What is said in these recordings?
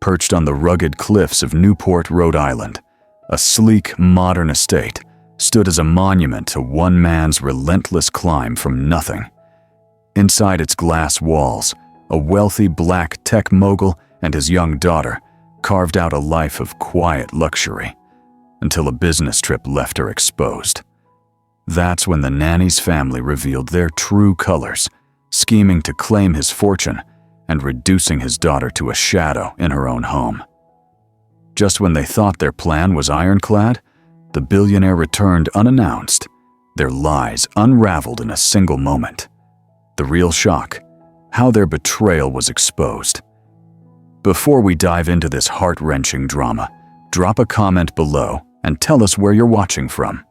perched on the rugged cliffs of Newport, Rhode Island, a sleek, modern estate stood as a monument to one man's relentless climb from nothing. Inside its glass walls, a wealthy black tech mogul and his young daughter carved out a life of quiet luxury until a business trip left her exposed. That's when the Nanny's family revealed their true colors, scheming to claim his fortune and reducing his daughter to a shadow in her own home. Just when they thought their plan was ironclad, the billionaire returned unannounced, their lies unraveled in a single moment. The real shock: how their betrayal was exposed. Before we dive into this heart-wrenching drama, drop a comment below and tell us where you're watching from.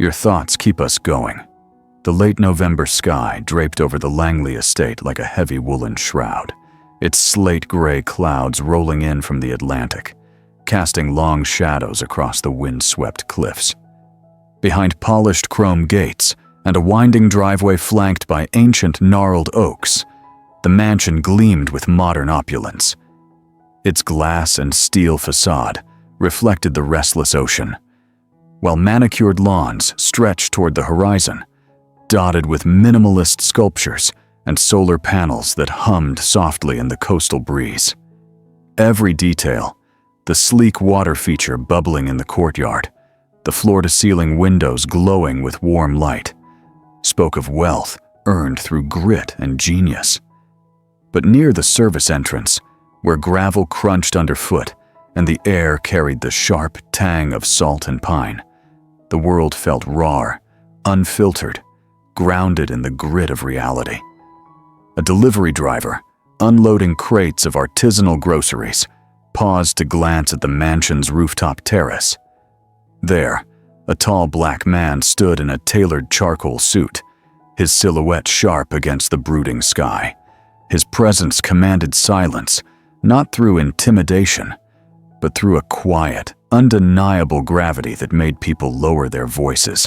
Your thoughts keep us going. The late November sky draped over the Langley estate like a heavy woolen shroud, its slate-gray clouds rolling in from the Atlantic, casting long shadows across the wind-swept cliffs. Behind polished chrome gates and a winding driveway flanked by ancient gnarled oaks, the mansion gleamed with modern opulence. Its glass and steel facade reflected the restless ocean, while manicured lawns stretched toward the horizon, dotted with minimalist sculptures and solar panels that hummed softly in the coastal breeze. Every detail, the sleek water feature bubbling in the courtyard, the floor-to-ceiling windows glowing with warm light, spoke of wealth earned through grit and genius. But near the service entrance, where gravel crunched underfoot and the air carried the sharp tang of salt and pine, the world felt raw, unfiltered, grounded in the grit of reality. A delivery driver, unloading crates of artisanal groceries, paused to glance at the mansion's rooftop terrace. There, a tall black man stood in a tailored charcoal suit, his silhouette sharp against the brooding sky. His presence commanded silence, not through intimidation, but through a quiet, undeniable gravity that made people lower their voices,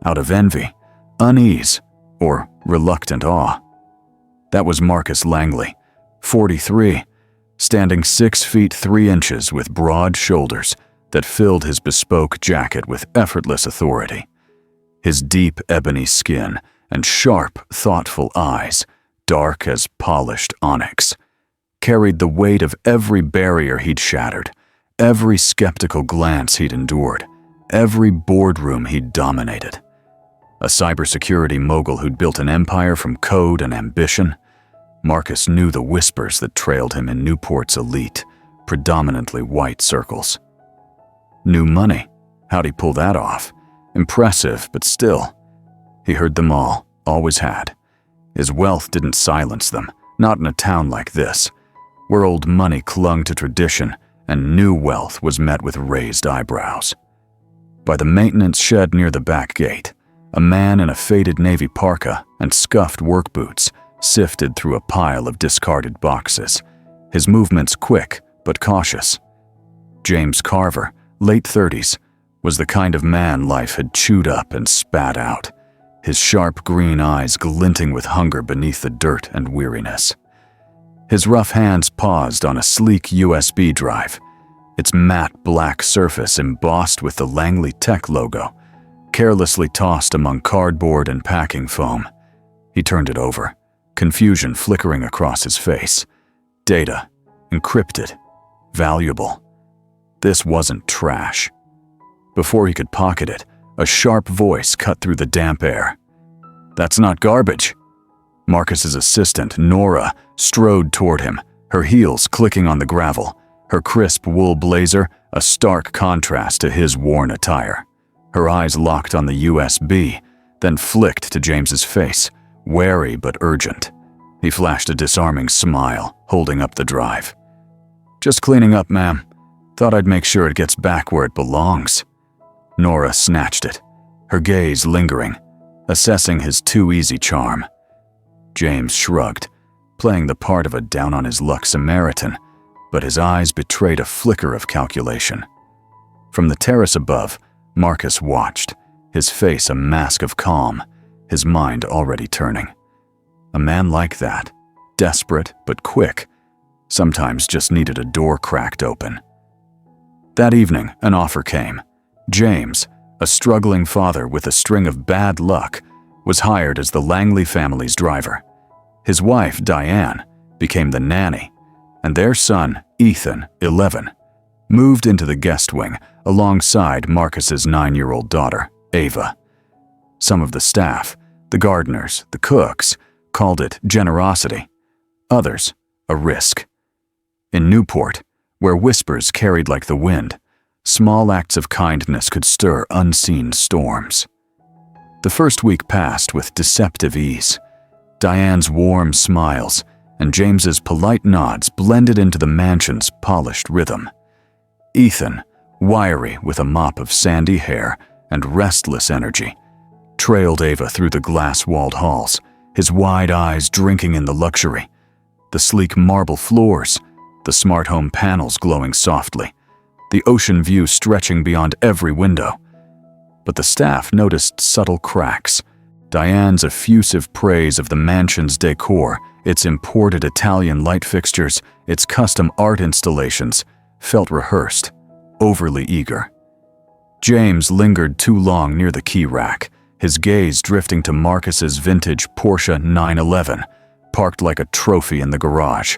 out of envy, unease, or reluctant awe. That was Marcus Langley, 43, standing 6 feet 3 inches with broad shoulders that filled his bespoke jacket with effortless authority. His deep ebony skin and sharp, thoughtful eyes, dark as polished onyx, carried the weight of every barrier he'd shattered, every skeptical glance he'd endured, every boardroom he'd dominated. A cybersecurity mogul who'd built an empire from code and ambition, Marcus knew the whispers that trailed him in Newport's elite, predominantly white circles. New money? How'd he pull that off? Impressive, but still. He heard them all, always had. His wealth didn't silence them, not in a town like this, where old money clung to tradition and new wealth was met with raised eyebrows. By the maintenance shed near the back gate, a man in a faded navy parka and scuffed work boots sifted through a pile of discarded boxes, his movements quick but cautious. James Carver, late 30s, was the kind of man life had chewed up and spat out, his sharp green eyes glinting with hunger beneath the dirt and weariness. His rough hands paused on a sleek USB drive, its matte black surface embossed with the Langley Tech logo, carelessly tossed among cardboard and packing foam. He turned it over, confusion flickering across his face. Data, encrypted, valuable. This wasn't trash. Before he could pocket it, a sharp voice cut through the damp air. "That's not garbage." Marcus's assistant, Nora, strode toward him, her heels clicking on the gravel, her crisp wool blazer a stark contrast to his worn attire. Her eyes locked on the USB, then flicked to James's face, wary but urgent. He flashed a disarming smile, holding up the drive. "Just cleaning up, ma'am. Thought I'd make sure it gets back where it belongs." Nora snatched it, her gaze lingering, assessing his too-easy charm. James shrugged, playing the part of a down-on-his-luck Samaritan, but his eyes betrayed a flicker of calculation. From the terrace above, Marcus watched, his face a mask of calm, his mind already turning. A man like that, desperate but quick, sometimes just needed a door cracked open. That evening, an offer came. James, a struggling father with a string of bad luck, was hired as the Langley family's driver. His wife, Diane, became the nanny, and their son, Ethan, 11, moved into the guest wing alongside Marcus's 9-year-old daughter, Ava. Some of the staff, the gardeners, the cooks, called it generosity. Others, a risk. In Newport, where whispers carried like the wind, small acts of kindness could stir unseen storms. The first week passed with deceptive ease. Diane's warm smiles and James's polite nods blended into the mansion's polished rhythm. Ethan, wiry with a mop of sandy hair and restless energy, trailed Ava through the glass-walled halls, his wide eyes drinking in the luxury. The sleek marble floors, the smart home panels glowing softly, the ocean view stretching beyond every window. But the staff noticed subtle cracks. Diane's effusive praise of the mansion's decor, its imported Italian light fixtures, its custom art installations, felt rehearsed, overly eager. James lingered too long near the key rack, his gaze drifting to Marcus's vintage Porsche 911, parked like a trophy in the garage.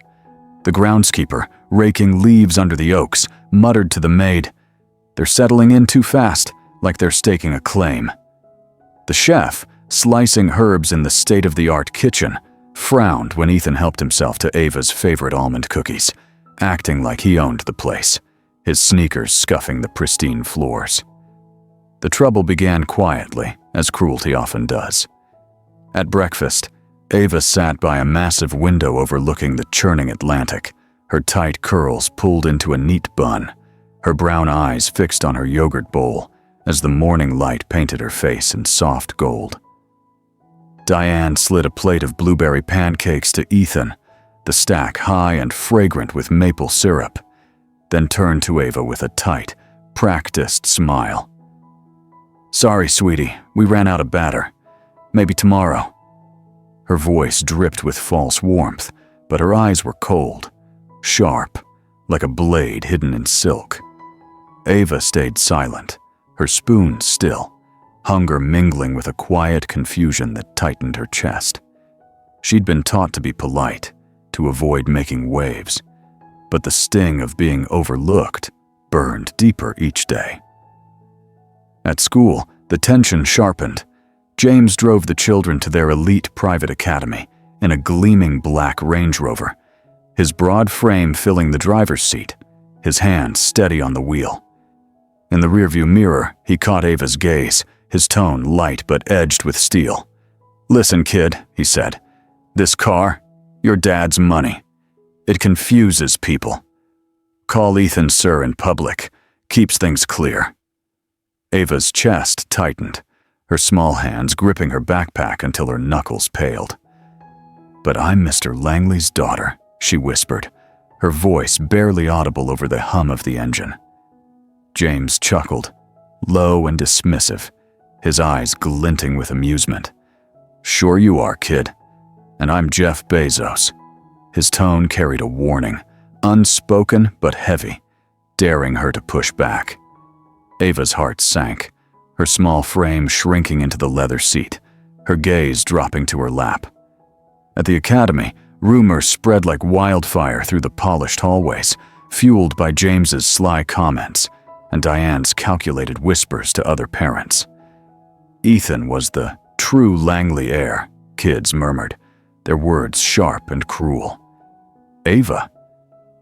The groundskeeper, raking leaves under the oaks, muttered to the maid, "They're settling in too fast, like they're staking a claim." The chef, slicing herbs in the state-of-the-art kitchen, frowned when Ethan helped himself to Ava's favorite almond cookies, acting like he owned the place, his sneakers scuffing the pristine floors. The trouble began quietly, as cruelty often does. At breakfast, Ava sat by a massive window overlooking the churning Atlantic, her tight curls pulled into a neat bun, her brown eyes fixed on her yogurt bowl as the morning light painted her face in soft gold. Diane slid a plate of blueberry pancakes to Ethan, the stack high and fragrant with maple syrup, then turned to Ava with a tight, practiced smile. "Sorry, sweetie, we ran out of batter. Maybe tomorrow." Her voice dripped with false warmth, but her eyes were cold, sharp, like a blade hidden in silk. Ava stayed silent, her spoon still, hunger mingling with a quiet confusion that tightened her chest. She'd been taught to be polite, to avoid making waves, but the sting of being overlooked burned deeper each day. At school, the tension sharpened. James drove the children to their elite private academy in a gleaming black Range Rover, his broad frame filling the driver's seat, his hand steady on the wheel. In the rearview mirror, he caught Ava's gaze, his tone light but edged with steel. "Listen, kid," he said. "This car, your dad's money. It confuses people. Call Ethan sir in public, keeps things clear." Ava's chest tightened, her small hands gripping her backpack until her knuckles paled. "But I'm Mr. Langley's daughter," she whispered, her voice barely audible over the hum of the engine. James chuckled, low and dismissive, his eyes glinting with amusement. "Sure you are, kid. And I'm Jeff Bezos." His tone carried a warning, unspoken but heavy, daring her to push back. Ava's heart sank, her small frame shrinking into the leather seat, her gaze dropping to her lap. At the academy, rumors spread like wildfire through the polished hallways, fueled by James's sly comments and Diane's calculated whispers to other parents. Ethan was the true Langley heir, kids murmured, their words sharp and cruel. Ava?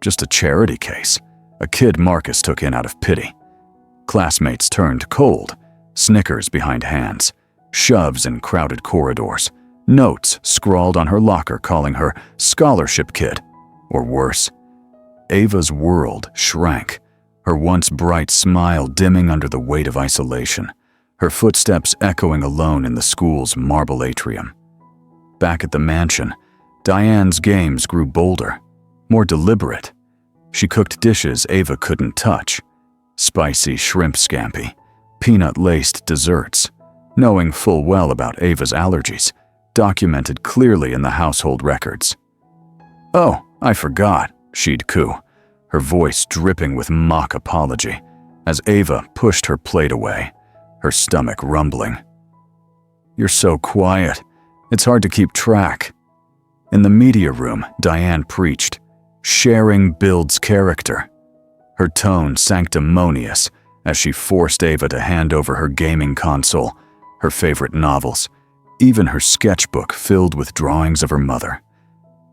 Just a charity case, a kid Marcus took in out of pity. Classmates turned cold, snickers behind hands, shoves in crowded corridors, notes scrawled on her locker calling her scholarship kid, or worse. Ava's world shrank, her once bright smile dimming under the weight of isolation, her footsteps echoing alone in the school's marble atrium. Back at the mansion, Diane's games grew bolder, more deliberate. She cooked dishes Ava couldn't touch, spicy shrimp scampi, peanut-laced desserts, knowing full well about Ava's allergies, documented clearly in the household records. "Oh, I forgot," she'd coo, her voice dripping with mock apology, as Ava pushed her plate away, her stomach rumbling. "You're so quiet. It's hard to keep track." In the media room, Diane preached, "Sharing builds character." Her tone sanctimonious as she forced Ava to hand over her gaming console, her favorite novels, even her sketchbook filled with drawings of her mother.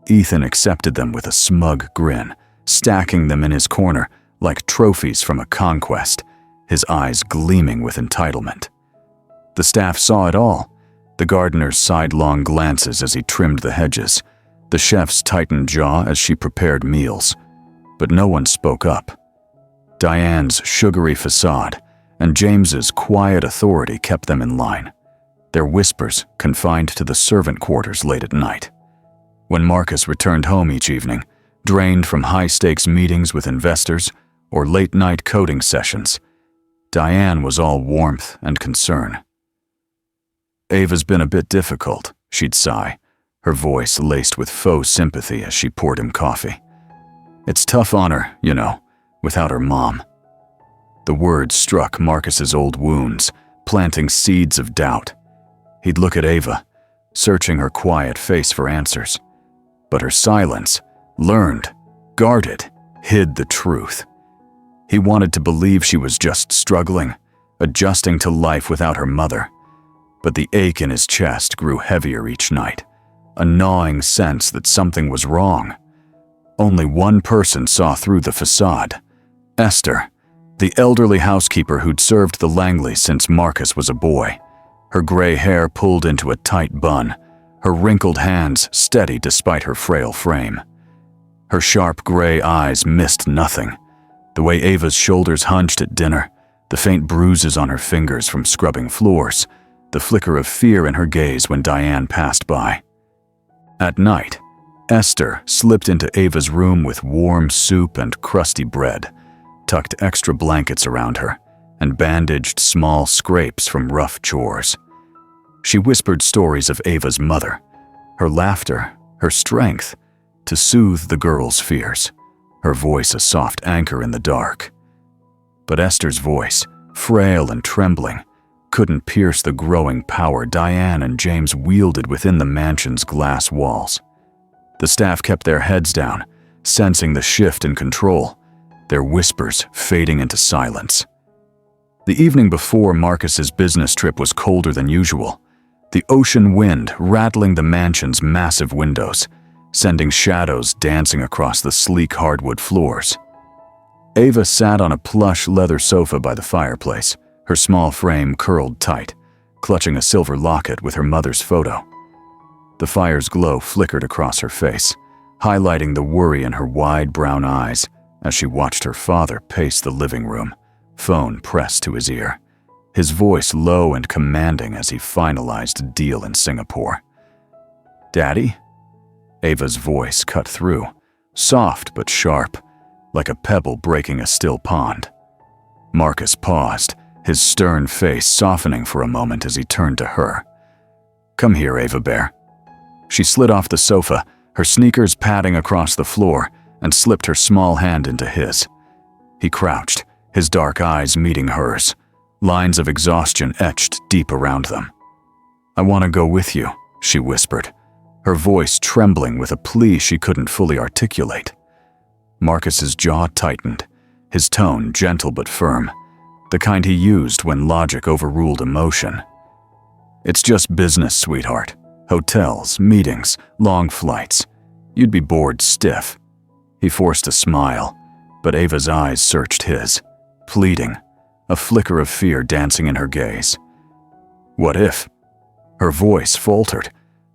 Ethan accepted them with a smug grin, stacking them in his corner like trophies from a conquest, his eyes gleaming with entitlement. The staff saw it all, the gardener's sidelong glances as he trimmed the hedges, the chef's tightened jaw as she prepared meals, but no one spoke up. Diane's sugary facade and James's quiet authority kept them in line, their whispers confined to the servant quarters late at night. When Marcus returned home each evening, drained from high-stakes meetings with investors or late-night coding sessions, Diane was all warmth and concern. "Ava's been a bit difficult," she'd sigh, her voice laced with faux sympathy as she poured him coffee. "It's tough on her, you know, without her mom." The words struck Marcus's old wounds, planting seeds of doubt. He'd look at Ava, searching her quiet face for answers. But her silence, learned, guarded, hid the truth. He wanted to believe she was just struggling, adjusting to life without her mother. But the ache in his chest grew heavier each night, a gnawing sense that something was wrong. Only one person saw through the facade: Esther, the elderly housekeeper who'd served the Langleys since Marcus was a boy, her gray hair pulled into a tight bun, her wrinkled hands steady despite her frail frame. Her sharp gray eyes missed nothing, the way Ava's shoulders hunched at dinner, the faint bruises on her fingers from scrubbing floors, the flicker of fear in her gaze when Diane passed by. At night, Esther slipped into Ava's room with warm soup and crusty bread, tucked extra blankets around her, and bandaged small scrapes from rough chores. She whispered stories of Ava's mother, her laughter, her strength, to soothe the girl's fears, her voice a soft anchor in the dark. But Esther's voice, frail and trembling, couldn't pierce the growing power Diane and James wielded within the mansion's glass walls. The staff kept their heads down, sensing the shift in control, their whispers fading into silence. The evening before Marcus's business trip was colder than usual, the ocean wind rattling the mansion's massive windows, sending shadows dancing across the sleek hardwood floors. Ava sat on a plush leather sofa by the fireplace, her small frame curled tight, clutching a silver locket with her mother's photo. The fire's glow flickered across her face, highlighting the worry in her wide brown eyes as she watched her father pace the living room, phone pressed to his ear, his voice low and commanding as he finalized a deal in Singapore. "Daddy?" Ava's voice cut through, soft but sharp, like a pebble breaking a still pond. Marcus paused, his stern face softening for a moment as he turned to her. "Come here, Ava Bear." She slid off the sofa, her sneakers padding across the floor, and slipped her small hand into his. He crouched, his dark eyes meeting hers, lines of exhaustion etched deep around them. "I want to go with you," she whispered, her voice trembling with a plea she couldn't fully articulate. Marcus's jaw tightened, his tone gentle but firm, the kind he used when logic overruled emotion. "It's just business, sweetheart. Hotels, meetings, long flights. You'd be bored stiff." He forced a smile, but Ava's eyes searched his, pleading, a flicker of fear dancing in her gaze. "What if?" Her voice faltered,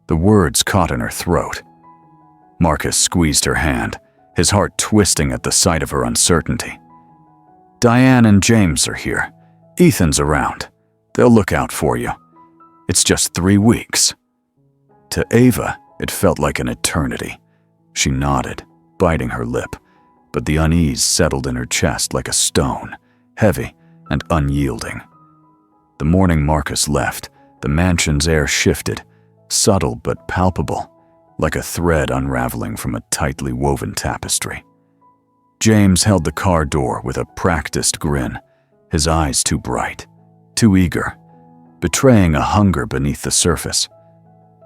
the words caught in her throat. Marcus squeezed her hand, his heart twisting at the sight of her uncertainty. "Diane and James are here. Ethan's around. They'll look out for you. It's just 3 weeks." To Ava, it felt like an eternity. She nodded, biting her lip, but the unease settled in her chest like a stone, heavy and unyielding. The morning Marcus left, the mansion's air shifted, subtle but palpable, like a thread unraveling from a tightly woven tapestry. James held the car door with a practiced grin, his eyes too bright, too eager, betraying a hunger beneath the surface.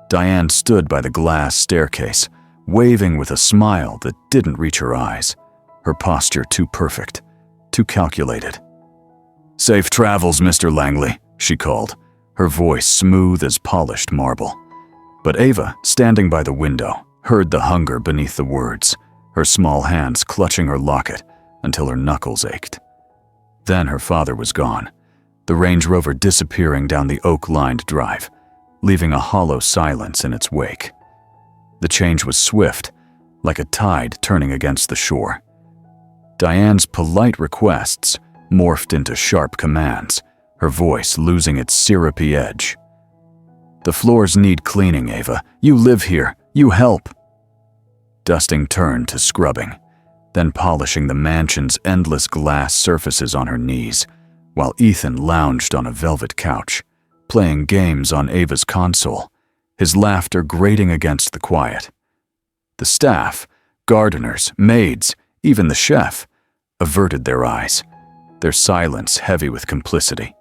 Diane stood by the glass staircase, waving with a smile that didn't reach her eyes, her posture too perfect, too calculated. "Safe travels, Mr. Langley," she called, her voice smooth as polished marble. But Ava, standing by the window, heard the hunger beneath the words, her small hands clutching her locket until her knuckles ached. Then her father was gone, the Range Rover disappearing down the oak-lined drive, leaving a hollow silence in its wake. The change was swift, like a tide turning against the shore. Diane's polite requests morphed into sharp commands, her voice losing its syrupy edge. "The floors need cleaning, Ava. You live here. You help." Dusting turned to scrubbing, then polishing the mansion's endless glass surfaces on her knees, while Ethan lounged on a velvet couch, playing games on Ava's console, his laughter grating against the quiet. The staff, gardeners, maids, even the chef, averted their eyes, their silence heavy with complicity,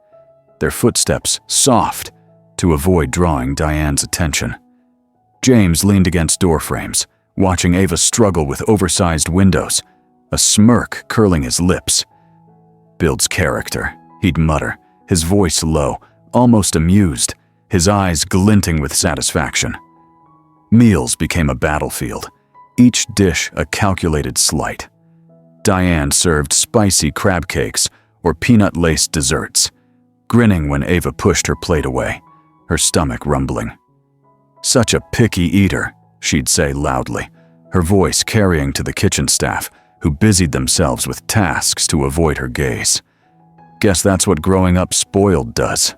their footsteps soft to avoid drawing Diane's attention. James leaned against door frames, watching Ava struggle with oversized windows, a smirk curling his lips. "Builds character," he'd mutter, his voice low, almost amused, his eyes glinting with satisfaction. Meals became a battlefield, each dish a calculated slight. Diane served spicy crab cakes or peanut-laced desserts, grinning when Ava pushed her plate away, her stomach rumbling. "Such a picky eater," she'd say loudly, her voice carrying to the kitchen staff, who busied themselves with tasks to avoid her gaze. "Guess that's what growing up spoiled does."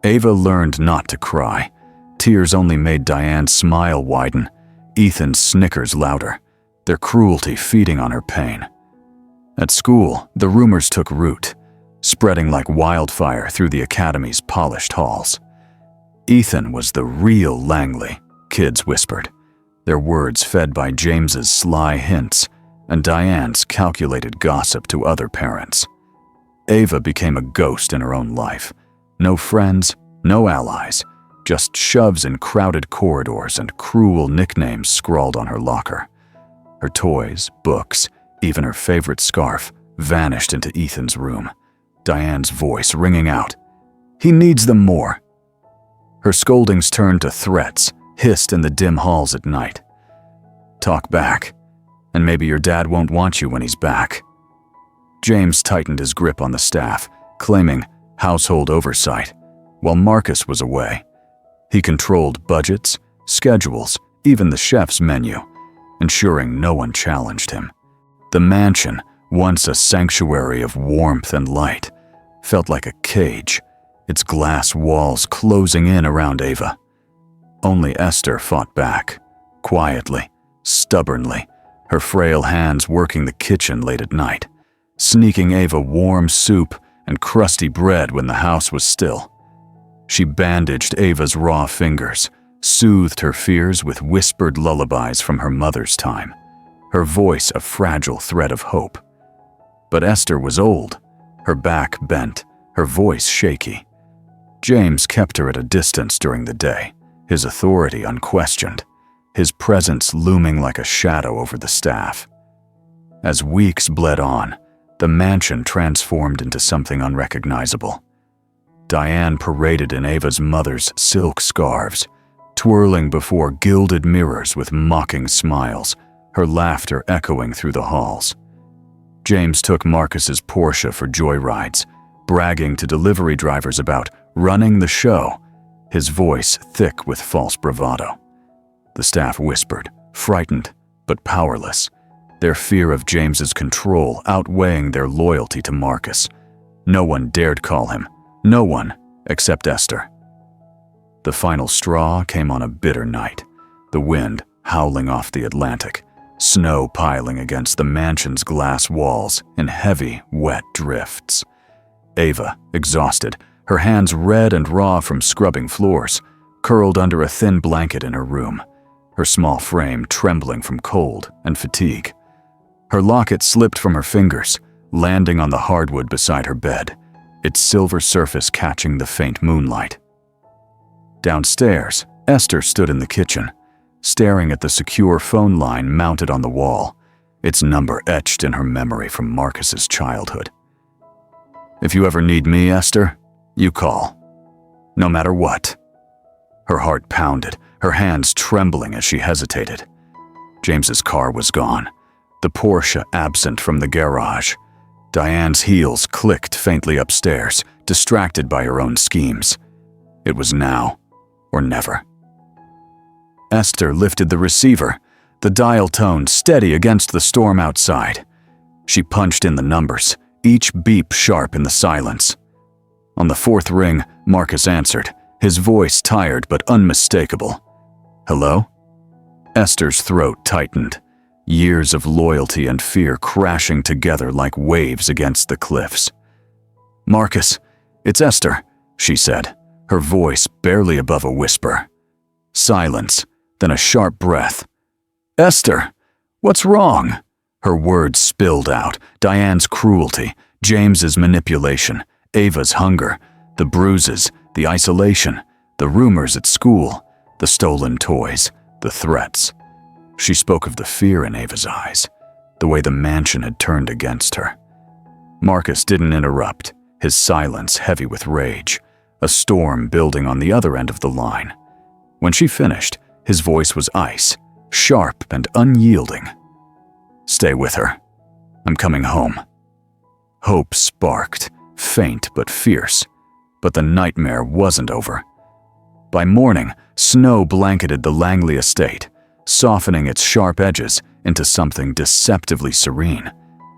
Ava learned not to cry. Tears only made Diane's smile widen, Ethan's snickers louder, their cruelty feeding on her pain. At school, the rumors took root, spreading like wildfire through the academy's polished halls. Ethan was the real Langley, kids whispered, their words fed by James's sly hints and Diane's calculated gossip to other parents. Ava became a ghost in her own life. No friends, no allies, just shoves in crowded corridors and cruel nicknames scrawled on her locker. Her toys, books, even her favorite scarf vanished into Ethan's room, Diane's voice ringing out, "He needs them more." Her scoldings turned to threats, hissed in the dim halls at night. "Talk back, and maybe your dad won't want you when he's back." James tightened his grip on the staff, claiming household oversight, while Marcus was away. He controlled budgets, schedules, even the chef's menu, ensuring no one challenged him. The mansion, once a sanctuary of warmth and light, felt like a cage, its glass walls closing in around Ava. Only Esther fought back, quietly, stubbornly, her frail hands working the kitchen late at night, sneaking Ava warm soup and crusty bread when the house was still. She bandaged Ava's raw fingers, soothed her fears with whispered lullabies from her mother's time, her voice a fragile thread of hope. But Esther was old, her back bent, her voice shaky. James kept her at a distance during the day, his authority unquestioned, his presence looming like a shadow over the staff. As weeks bled on, the mansion transformed into something unrecognizable. Diane paraded in Ava's mother's silk scarves, twirling before gilded mirrors with mocking smiles, her laughter echoing through the halls. James took Marcus's Porsche for joyrides, bragging to delivery drivers about running the show, his voice thick with false bravado. The staff whispered, frightened but powerless, their fear of James's control outweighing their loyalty to Marcus. No one dared call him, no one except Esther. The final straw came on a bitter night, the wind howling off the Atlantic, snow piling against the mansion's glass walls in heavy, wet drifts. Ava, exhausted, her hands red and raw from scrubbing floors, curled under a thin blanket in her room, her small frame trembling from cold and fatigue. Her locket slipped from her fingers, landing on the hardwood beside her bed, its silver surface catching the faint moonlight. Downstairs, Esther stood in the kitchen, staring at the secure phone line mounted on the wall, its number etched in her memory from Marcus's childhood. "If you ever need me, Esther, you call. No matter what." Her heart pounded, her hands trembling as she hesitated. James's car was gone, the Porsche absent from the garage. Diane's heels clicked faintly upstairs, distracted by her own schemes. It was now or never. Esther lifted the receiver, the dial tone steady against the storm outside. She punched in the numbers, each beep sharp in the silence. On the fourth ring, Marcus answered, his voice tired but unmistakable. "Hello?" Esther's throat tightened, years of loyalty and fear crashing together like waves against the cliffs. "Marcus, it's Esther," she said, her voice barely above a whisper. Silence, then a sharp breath. "Esther, what's wrong?" Her words spilled out, Diane's cruelty, James's manipulation, Ava's hunger, the bruises, the isolation, the rumors at school, the stolen toys, the threats. She spoke of the fear in Ava's eyes, the way the mansion had turned against her. Marcus didn't interrupt, his silence heavy with rage, a storm building on the other end of the line. When she finished, his voice was ice, sharp and unyielding. "Stay with her. I'm coming home." Hope sparked, faint but fierce, but the nightmare wasn't over. By morning, snow blanketed the Langley estate, softening its sharp edges into something deceptively serene,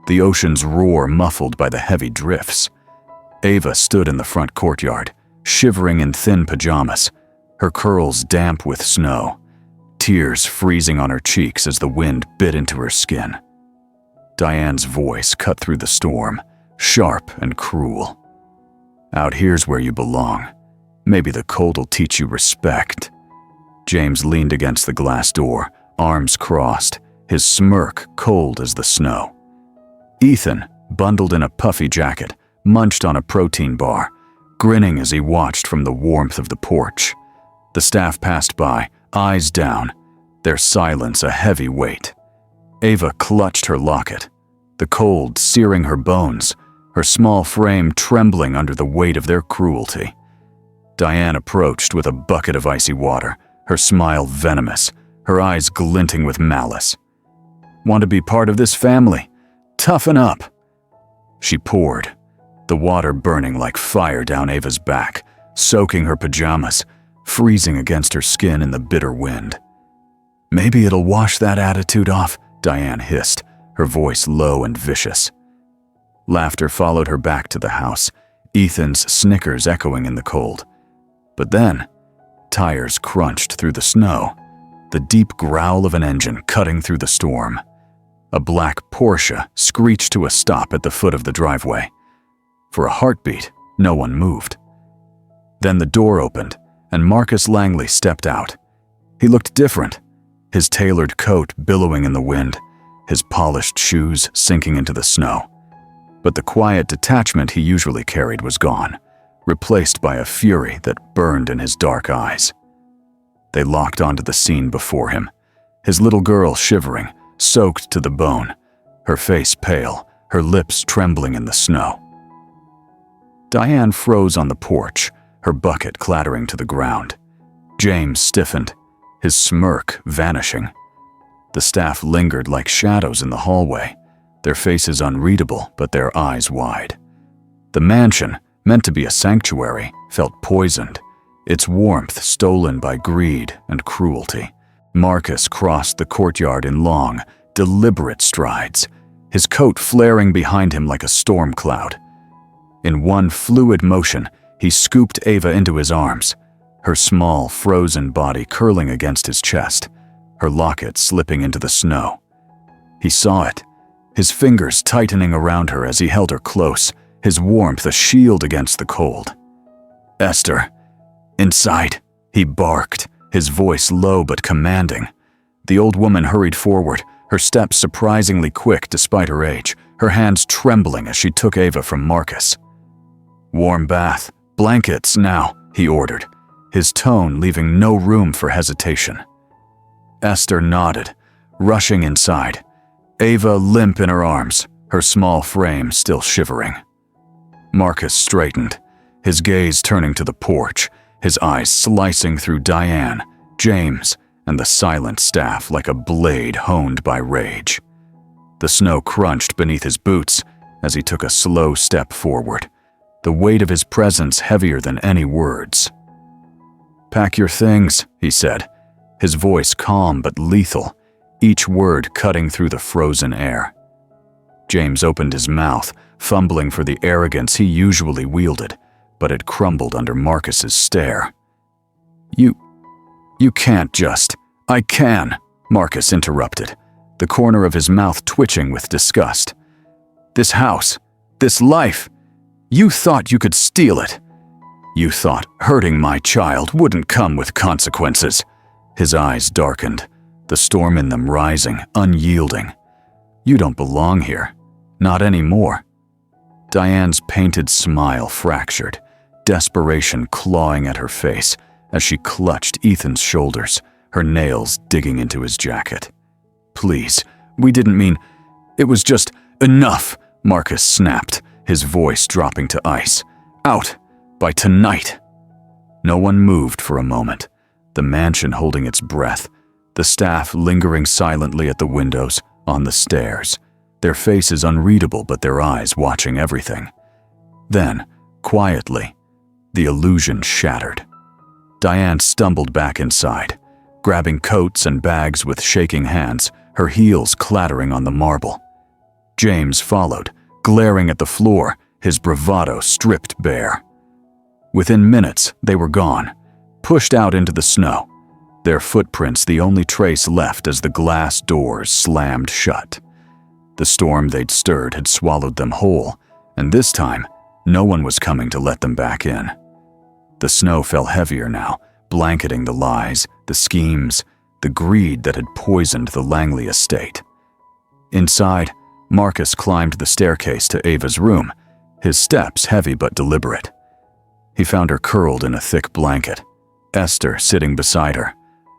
the ocean's roar muffled by the heavy drifts. Ava stood in the front courtyard, shivering in thin pajamas, her curls damp with snow, tears freezing on her cheeks as the wind bit into her skin. Diane's voice cut through the storm, sharp and cruel. "Out here's where you belong. Maybe the cold'll teach you respect." James leaned against the glass door, arms crossed, his smirk cold as the snow. Ethan, bundled in a puffy jacket, munched on a protein bar, grinning as he watched from the warmth of the porch. The staff passed by, eyes down, their silence a heavy weight. Ava clutched her locket, the cold searing her bones, her small frame trembling under the weight of their cruelty. Diane approached with a bucket of icy water, her smile venomous, her eyes glinting with malice. "Want to be part of this family? Toughen up." She poured, the water burning like fire down Ava's back, soaking her pajamas, freezing against her skin in the bitter wind. "Maybe it'll wash that attitude off," Diane hissed, her voice low and vicious. Laughter followed her back to the house, Ethan's snickers echoing in the cold. But then, tires crunched through the snow, the deep growl of an engine cutting through the storm. A black Porsche screeched to a stop at the foot of the driveway. For a heartbeat, no one moved. Then the door opened, and Marcus Langley stepped out. He looked different, his tailored coat billowing in the wind, his polished shoes sinking into the snow. But the quiet detachment he usually carried was gone, replaced by a fury that burned in his dark eyes. They locked onto the scene before him, his little girl shivering, soaked to the bone, her face pale, her lips trembling in the snow. Diane froze on the porch, her bucket clattering to the ground. James stiffened, his smirk vanishing. The staff lingered like shadows in the hallway, their faces unreadable but their eyes wide. The mansion, meant to be a sanctuary, felt poisoned, its warmth stolen by greed and cruelty. Marcus crossed the courtyard in long, deliberate strides, his coat flaring behind him like a storm cloud. In one fluid motion, he scooped Ava into his arms, her small, frozen body curling against his chest, her locket slipping into the snow. He saw it, his fingers tightening around her as he held her close, his warmth a shield against the cold. "Esther, inside," he barked, his voice low but commanding. The old woman hurried forward, her steps surprisingly quick despite her age, her hands trembling as she took Ava from Marcus. "Warm bath, blankets now," he ordered, his tone leaving no room for hesitation. Esther nodded, rushing inside, Ava limp in her arms, her small frame still shivering. Marcus straightened, his gaze turning to the porch, his eyes slicing through Diane, James, and the silent staff like a blade honed by rage. The snow crunched beneath his boots as he took a slow step forward, the weight of his presence heavier than any words. "Pack your things," he said, his voice calm but lethal, each word cutting through the frozen air. James opened his mouth, fumbling for the arrogance he usually wielded, but it crumbled under Marcus's stare. You can't just—" "I can," Marcus interrupted, the corner of his mouth twitching with disgust. "This house, this life, you thought you could steal it. You thought hurting my child wouldn't come with consequences." His eyes darkened, the storm in them rising, unyielding. "You don't belong here. Not anymore." Diane's painted smile fractured, desperation clawing at her face as she clutched Ethan's shoulders, her nails digging into his jacket. "Please, we didn't mean— It was just— Enough," Marcus snapped, his voice dropping to ice. "Out, by tonight." No one moved for a moment, the mansion holding its breath, the staff lingering silently at the windows, on the stairs, their faces unreadable but their eyes watching everything. Then, quietly, the illusion shattered. Diane stumbled back inside, grabbing coats and bags with shaking hands, her heels clattering on the marble. James followed, glaring at the floor, his bravado stripped bare. Within minutes, they were gone, pushed out into the snow, their footprints the only trace left as the glass doors slammed shut. The storm they'd stirred had swallowed them whole, and this time, no one was coming to let them back in. The snow fell heavier now, blanketing the lies, the schemes, the greed that had poisoned the Langley estate. Inside, Marcus climbed the staircase to Ava's room, his steps heavy but deliberate. He found her curled in a thick blanket, Esther sitting beside her,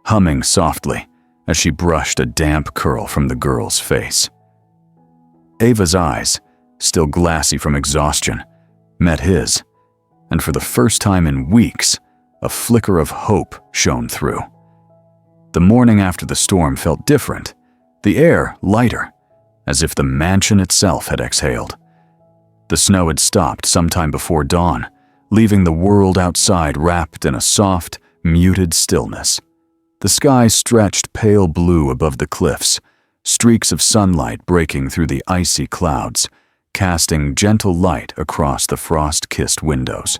humming softly as she brushed a damp curl from the girl's face. Ava's eyes, still glassy from exhaustion, met his, and for the first time in weeks, a flicker of hope shone through. The morning after the storm felt different, the air lighter, as if the mansion itself had exhaled. The snow had stopped sometime before dawn, leaving the world outside wrapped in a soft, muted stillness. The sky stretched pale blue above the cliffs, streaks of sunlight breaking through the icy clouds, casting gentle light across the frost-kissed windows.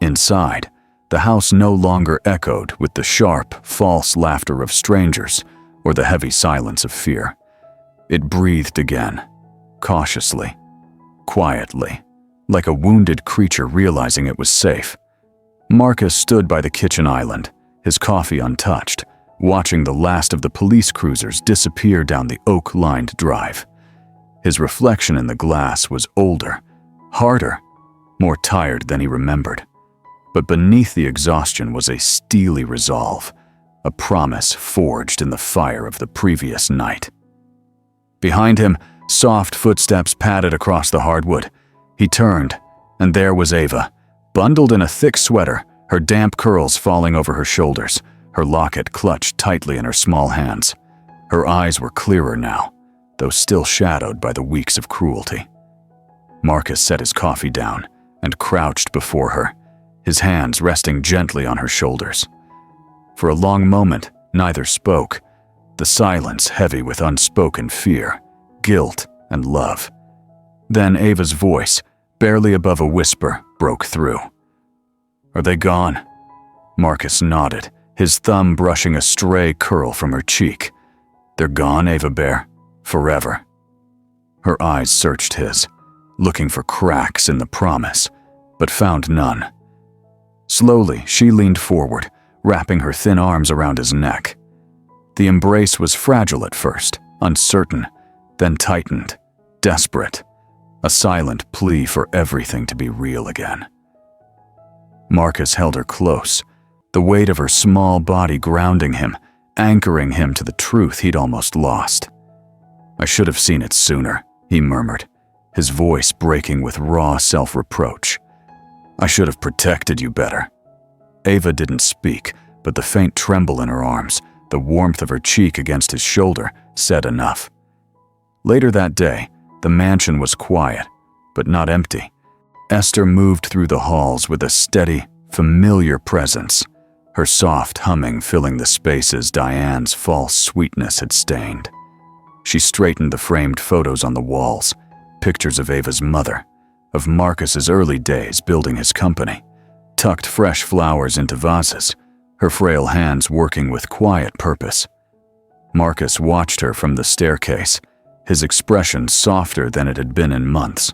Inside, the house no longer echoed with the sharp, false laughter of strangers or the heavy silence of fear. It breathed again, cautiously, quietly, like a wounded creature realizing it was safe. Marcus stood by the kitchen island, his coffee untouched, watching the last of the police cruisers disappear down the oak-lined drive. His reflection in the glass was older, harder, more tired than he remembered. But beneath the exhaustion was a steely resolve, a promise forged in the fire of the previous night. Behind him, soft footsteps padded across the hardwood. He turned, and there was Ava, bundled in a thick sweater, her damp curls falling over her shoulders, her locket clutched tightly in her small hands. Her eyes were clearer now, though still shadowed by the weeks of cruelty. Marcus set his coffee down and crouched before her, his hands resting gently on her shoulders. For a long moment, neither spoke, the silence heavy with unspoken fear, guilt, and love. Then Ava's voice, barely above a whisper, broke through. "Are they gone?" Marcus nodded, his thumb brushing a stray curl from her cheek. "They're gone, Ava Bear, forever." Her eyes searched his, looking for cracks in the promise, but found none. Slowly, she leaned forward, wrapping her thin arms around his neck. The embrace was fragile at first, uncertain, then tightened, desperate, a silent plea for everything to be real again. Marcus held her close, the weight of her small body grounding him, anchoring him to the truth he'd almost lost. "I should have seen it sooner," he murmured, his voice breaking with raw self-reproach. "I should have protected you better." Ava didn't speak, but the faint tremble in her arms, the warmth of her cheek against his shoulder, said enough. Later that day, the mansion was quiet, but not empty. Esther moved through the halls with a steady, familiar presence, her soft humming filling the spaces Diane's false sweetness had stained. She straightened the framed photos on the walls, pictures of Ava's mother, of Marcus's early days building his company, tucked fresh flowers into vases, her frail hands working with quiet purpose. Marcus watched her from the staircase, his expression softer than it had been in months.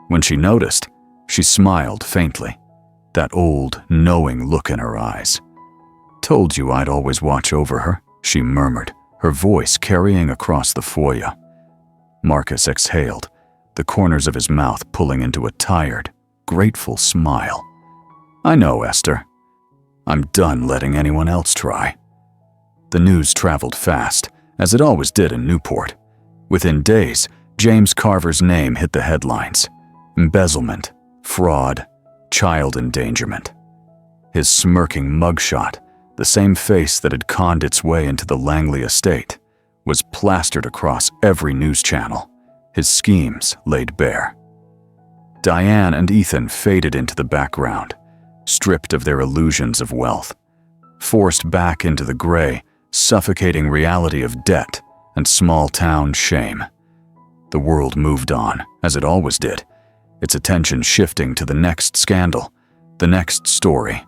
When she noticed, she smiled faintly, that old, knowing look in her eyes. "Told you I'd always watch over her," she murmured, her voice carrying across the foyer. Marcus exhaled, the corners of his mouth pulling into a tired, grateful smile. "I know, Esther. I'm done letting anyone else try." The news traveled fast, as it always did in Newport. Within days, James Carver's name hit the headlines. Embezzlement, fraud, child endangerment. His smirking mugshot, the same face that had conned its way into the Langley estate, was plastered across every news channel, his schemes laid bare. Diane and Ethan faded into the background, stripped of their illusions of wealth, forced back into the gray, suffocating reality of debt and small-town shame. The world moved on, as it always did, its attention shifting to the next scandal, the next story.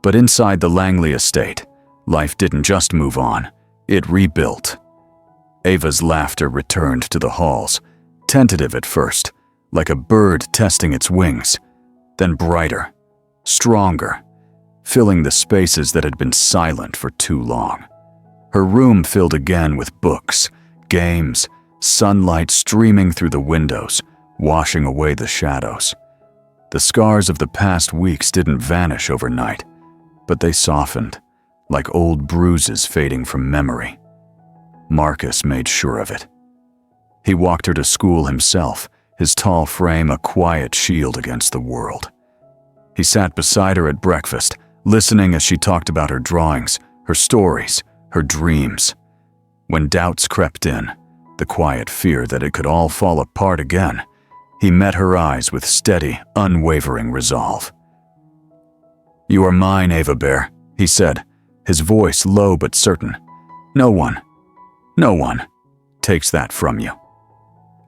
But inside the Langley estate, life didn't just move on, it rebuilt. Ava's laughter returned to the halls, tentative at first, like a bird testing its wings, then brighter, stronger, filling the spaces that had been silent for too long. Her room filled again with books, games, sunlight streaming through the windows, washing away the shadows. The scars of the past weeks didn't vanish overnight, but they softened, like old bruises fading from memory. Marcus made sure of it. He walked her to school himself, his tall frame a quiet shield against the world. He sat beside her at breakfast, listening as she talked about her drawings, her stories, her dreams. When doubts crept in, the quiet fear that it could all fall apart again, he met her eyes with steady, unwavering resolve. "You are mine, Ava Bear," he said, his voice low but certain. No one takes that from you."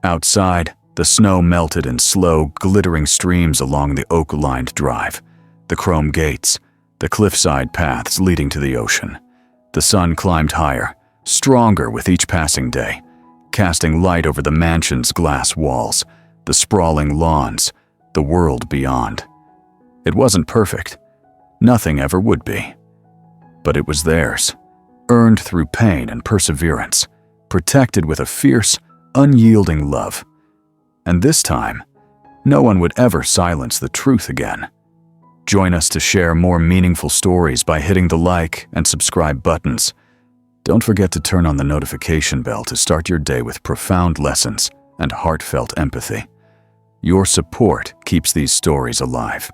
Outside, the snow melted in slow, glittering streams along the oak-lined drive, the chrome gates, the cliffside paths leading to the ocean. The sun climbed higher, stronger with each passing day, casting light over the mansion's glass walls, the sprawling lawns, the world beyond. It wasn't perfect. Nothing ever would be. But it was theirs, earned through pain and perseverance, protected with a fierce, unyielding love. And this time, no one would ever silence the truth again. Join us to share more meaningful stories by hitting the like and subscribe buttons. Don't forget to turn on the notification bell to start your day with profound lessons and heartfelt empathy. Your support keeps these stories alive.